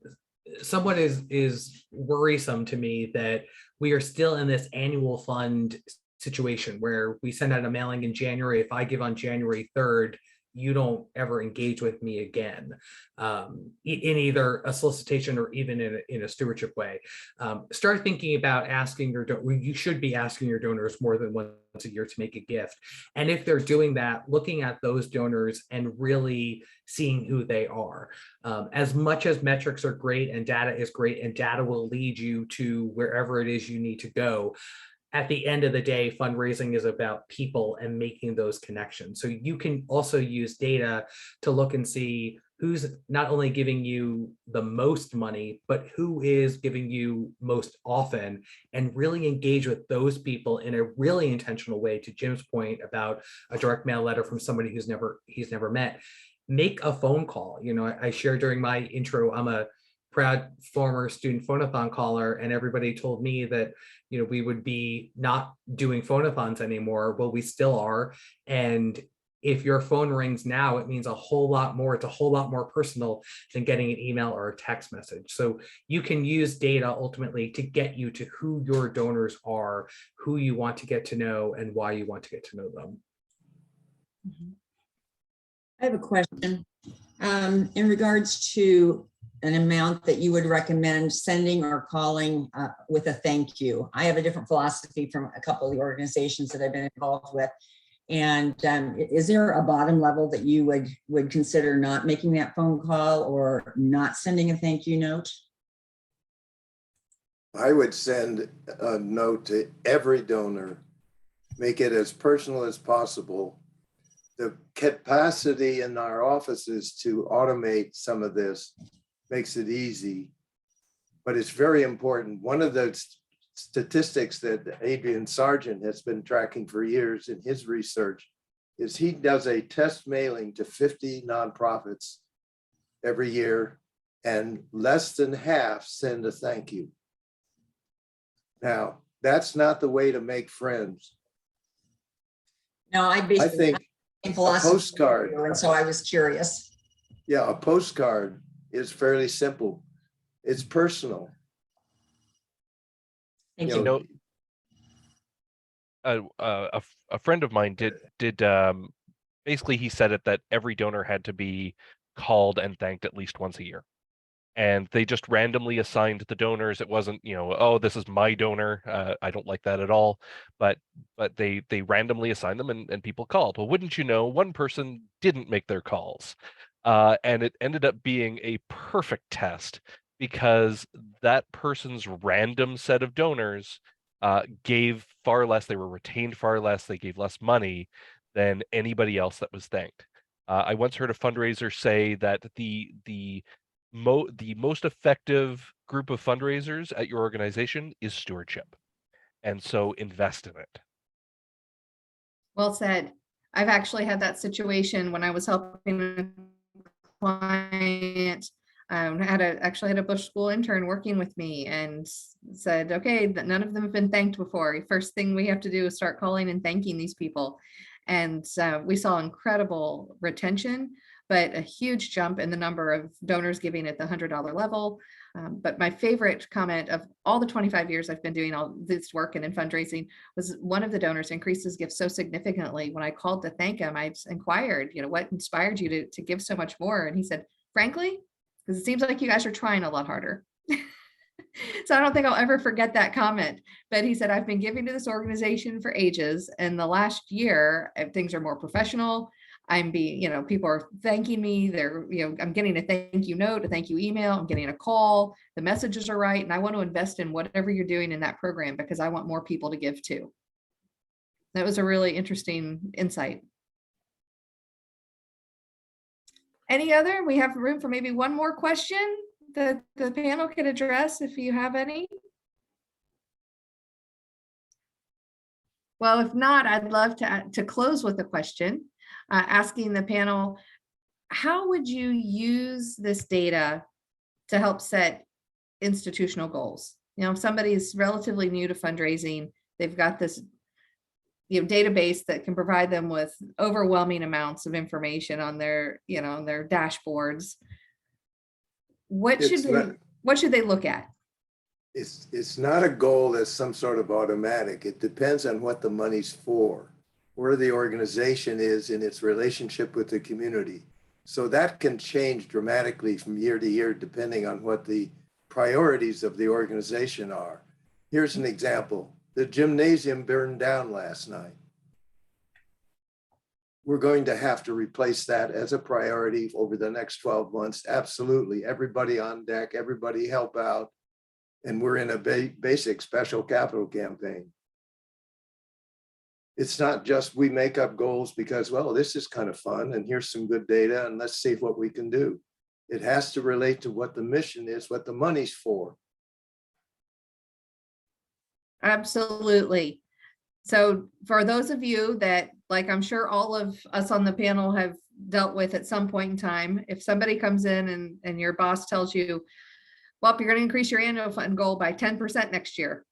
S3: somewhat is worrisome to me that we are still in this annual fund situation where we send out a mailing in January. If I give on January 3rd, you don't ever engage with me again, in either a solicitation or even in a stewardship way. Start thinking about asking you should be asking your donors more than once a year to make a gift. And if they're doing that, looking at those donors and really seeing who they are. As much as metrics are great and data is great and data will lead you to wherever it is you need to go, at the end of the day, fundraising is about people and making those connections. So you can also use data to look and see who's not only giving you the most money, but who is giving you most often, and really engage with those people in a really intentional way. To Jim's point about a direct mail letter from somebody he's never met. Make a phone call. I shared during my intro, I'm a proud former student phonathon caller, and everybody told me that we would be not doing phonathons anymore. Well, we still are. And if your phone rings now, it means a whole lot more. It's a whole lot more personal than getting an email or a text message. So you can use data ultimately to get you to who your donors are, who you want to get to know, and why you want to get to know them.
S7: I have a question in regards to an amount that you would recommend sending or calling with a thank you. I have a different philosophy from a couple of the organizations that I've been involved with. And is there a bottom level that you would consider not making that phone call or not sending a thank you note?
S2: I would send a note to every donor, make it as personal as possible. The capacity in our offices to automate some of this makes it easy, but it's very important. One of the statistics that Adrian Sargent has been tracking for years in his research is he does a test mailing to 50 nonprofits every year, and less than half send a thank you. Now, that's not the way to make friends.
S7: No, I
S2: think
S7: in philosophy,
S2: a postcard,
S7: and so I was curious.
S2: Yeah, a postcard is fairly simple. It's personal.
S7: Thank you.
S4: A friend of mine did basically, he said it that every donor had to be called and thanked at least once a year, and they just randomly assigned the donors. It wasn't, oh, this is my donor. I don't like that at all. But they randomly assigned them, and people called. Well, wouldn't you know, one person didn't make their calls. And it ended up being a perfect test, because that person's random set of donors gave far less. They were retained far less. They gave less money than anybody else that was thanked. I once heard a fundraiser say that the most effective group of fundraisers at your organization is stewardship, and so invest in it.
S1: Well said. I've actually had that situation when I was helping a client. Actually had a Bush School intern working with me, and said, okay, none of them have been thanked before. First thing we have to do is start calling and thanking these people. And we saw incredible retention, but a huge jump in the number of donors giving at the $100 level. But my favorite comment of all the 25 years I've been doing all this work and in fundraising was one of the donors increased his gift so significantly. When I called to thank him, I inquired, what inspired you to give so much more? And he said, frankly, because it seems like you guys are trying a lot harder. So I don't think I'll ever forget that comment. But he said, I've been giving to this organization for ages, and the last year things are more professional. People are thanking me. I'm getting a thank you note, a thank you email. I'm getting a call. The messages are right. And I want to invest in whatever you're doing in that program because I want more people to give to. That was a really interesting insight. Any other? We have room for maybe one more question that the panel could address if you have any. Well, if not, I'd love to close with a question, asking the panel, how would you use this data to help set institutional goals? You know, if somebody is relatively new to fundraising, they've got this database that can provide them with overwhelming amounts of information on their, on their dashboards. What should they look at?
S2: It's not a goal that's some sort of automatic. It depends on what the money's for, where the organization is in its relationship with the community. So that can change dramatically from year to year, depending on what the priorities of the organization are. Here's an example. The gymnasium burned down last night. We're going to have to replace that as a priority over the next 12 months. Absolutely. Everybody on deck, everybody help out. And we're in a basic special capital campaign. It's not just we make up goals because, well, this is kind of fun and here's some good data and let's see what we can do. It has to relate to what the mission is, what the money's for.
S1: Absolutely. So for those of you that, like I'm sure all of us on the panel have dealt with at some point in time, if somebody comes in and your boss tells you, well, you're going to increase your annual fund goal by 10% next year.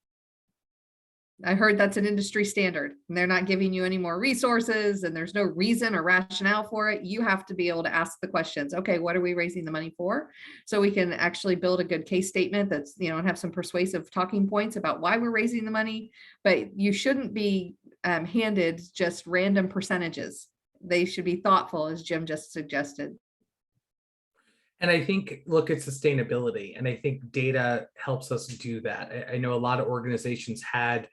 S1: I heard that's an industry standard and they're not giving you any more resources and there's no reason or rationale for it. You have to be able to ask the questions. Okay, what are we raising the money for? So we can actually build a good case statement that's, and have some persuasive talking points about why we're raising the money, but you shouldn't be handed just random percentages. They should be thoughtful, as Jim just suggested.
S3: And I think, look at sustainability, and I think data helps us do that. I know a lot of organizations had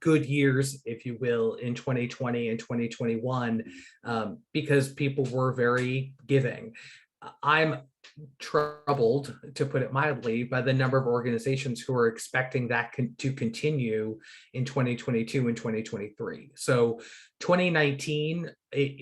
S3: good years, if you will, in 2020 and 2021 because people were very giving. I'm troubled, to put it mildly, by the number of organizations who are expecting that to continue in 2022 and 2023. So 2019,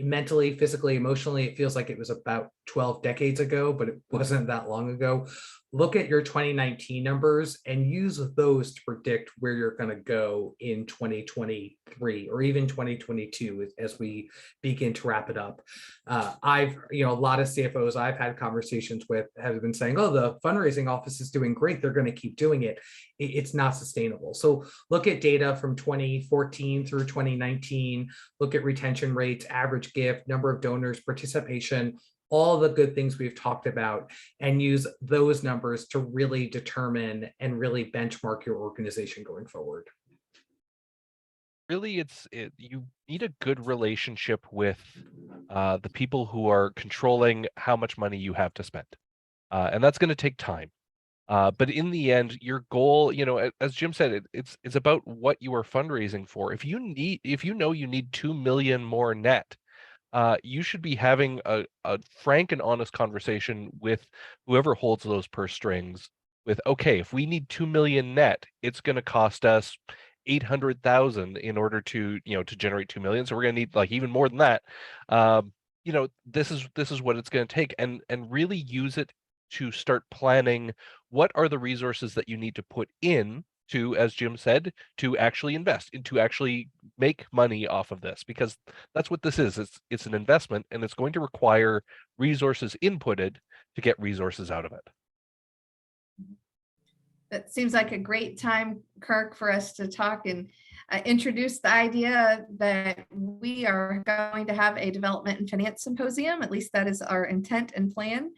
S3: mentally, physically, emotionally, it feels like it was about 12 decades ago, but it wasn't that long ago. Look at your 2019 numbers and use those to predict where you're going to go in 2023 or even 2022 as we begin to wrap it up. A lot of CFOs I've had conversations with have been saying, oh, the fundraising office is doing great. They're going to keep doing it. It's not sustainable. So look at data from 2014 through 2019, look at retention rates, average gift, number of donors, participation, all the good things we've talked about, and use those numbers to really determine and really benchmark your organization going forward.
S4: Really, you need a good relationship with the people who are controlling how much money you have to spend. And that's going to take time. But in the end, your goal, as Jim said, it's about what you are fundraising for. If you know you need 2 million more net, you should be having a frank and honest conversation with whoever holds those purse strings with, okay, if we need 2 million net, it's going to cost us 800,000 in order to generate 2 million. So we're going to need like even more than that. This is what it's going to take, and really use it to start planning what are the resources that you need to put in to, as Jim said, to actually invest, and to actually make money off of this, because that's what this is. It's an investment, and it's going to require resources inputted to get resources out of it.
S1: That seems like a great time, Kirk, for us to talk and introduce the idea that we are going to have a development and finance symposium. At least that is our intent and plan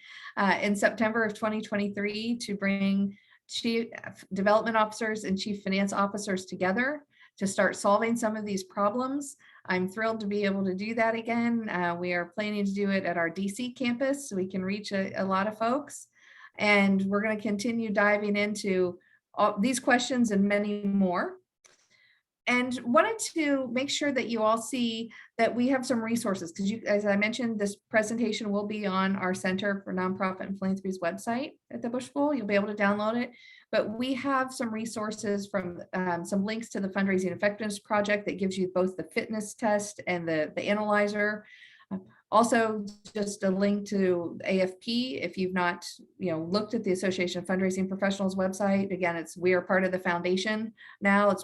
S1: in September of 2023, to bring chief development officers and chief finance officers together to start solving some of these problems. I'm thrilled to be able to do that again. We are planning to do it at our DC campus so we can reach a lot of folks. And we're going to continue diving into all these questions and many more. And wanted to make sure that you all see that we have some resources, because as I mentioned, this presentation will be on our Center for Nonprofit and Philanthropy's website at the Bush School. You'll be able to download it. But we have some resources from some links to the Fundraising Effectiveness Project that gives you both the fitness test and the analyzer. Also, just a link to AFP if you've not, looked at the Association of Fundraising Professionals website. Again, we are part of the foundation now.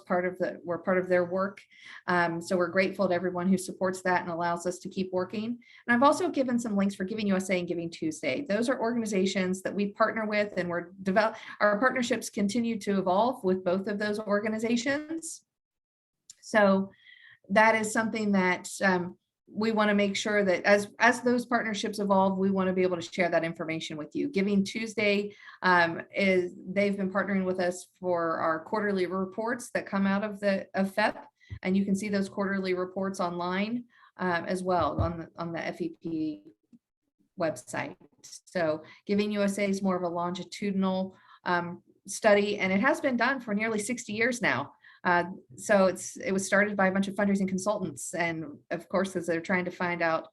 S1: We're part of their work. So we're grateful to everyone who supports that and allows us to keep working. And I've also given some links for Giving USA and Giving Tuesday. Those are organizations that we partner with, and our partnerships continue to evolve with both of those organizations. So that is something that we want to make sure that as those partnerships evolve, we want to be able to share that information with you. Giving Tuesday they've been partnering with us for our quarterly reports that come out of FEP, and you can see those quarterly reports online as well on the FEP website. So Giving USA is more of a longitudinal study, and it has been done for nearly 60 years now. So it was started by a bunch of fundraising consultants, and of course, as they're trying to find out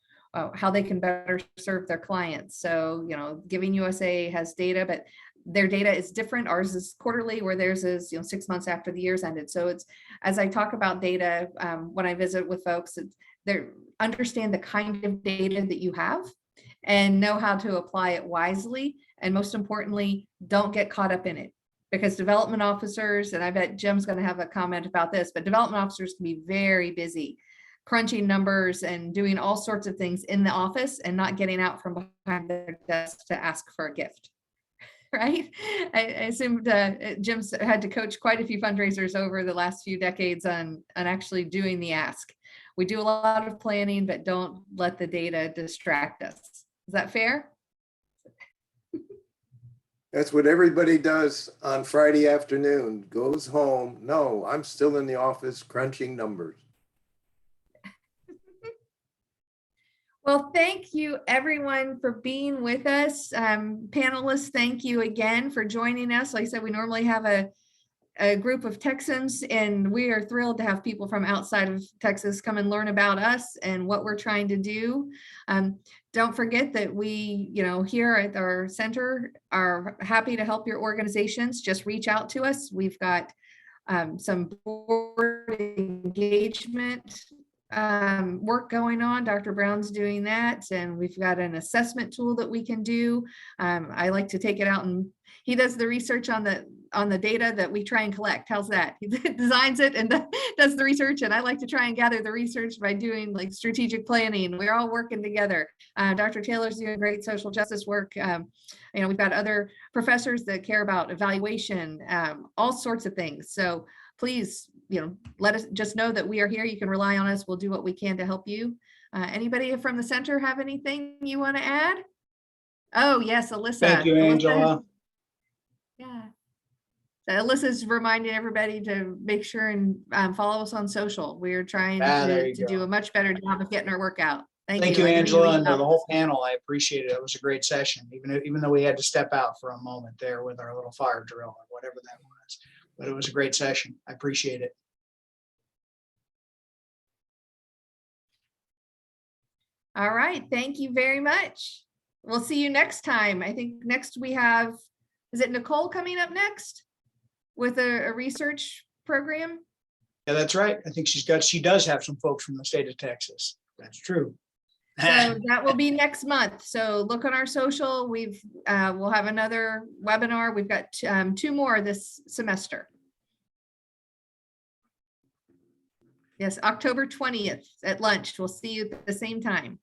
S1: how they can better serve their clients. So, Giving USA has data, but their data is different. Ours is quarterly, where theirs is 6 months after the year's ended. So it's, as I talk about data, when I visit with folks, they understand the kind of data that you have and know how to apply it wisely. And most importantly, don't get caught up in it. Because development officers, and I bet Jim's going to have a comment about this, but development officers can be very busy crunching numbers and doing all sorts of things in the office and not getting out from behind their desk to ask for a gift, right? I assumed Jim's had to coach quite a few fundraisers over the last few decades on actually doing the ask. We do a lot of planning, but don't let the data distract us. Is that fair?
S2: That's what everybody does on Friday afternoon, goes home. No, I'm still in the office crunching numbers.
S1: Well, thank you everyone for being with us. Panelists, thank you again for joining us. Like I said, we normally have a group of Texans, and we are thrilled to have people from outside of Texas come and learn about us and what we're trying to do. Don't forget that we, here at our center are happy to help your organizations. Just reach out to us. We've got some board engagement work going on. Dr. Brown's doing that, and we've got an assessment tool that we can do. I like to take it out, and he does the research on the data that we try and collect. How's that? He designs it and does the research, and I like to try and gather the research by doing like strategic planning. We're all working together. Dr. Taylor's doing great social justice work. We've got other professors that care about evaluation, all sorts of things. So please, let us just know that we are here. You can rely on us. We'll do what we can to help you. Anybody from the center have anything you want to add? Oh, yes, Alyssa.
S8: Thank you, Angela.
S1: Yeah. So Alyssa's reminding everybody to make sure and follow us on social. We're trying to do a much better job of getting our work out.
S8: Thank you, Angela, and to the whole panel. I appreciate it. It was a great session, even though we had to step out for a moment there with our little fire drill or whatever that was. But it was a great session. I appreciate it.
S1: All right. Thank you very much. We'll see you next time. I think next we have, is it Nicole coming up next with a research program?
S8: Yeah, that's right. I think she does have some folks from the state of Texas. That's true.
S1: So that will be next month. So look on our social. We'll have another webinar. We've got 2 more this semester. Yes, October 20th at lunch. We'll see you at the same time.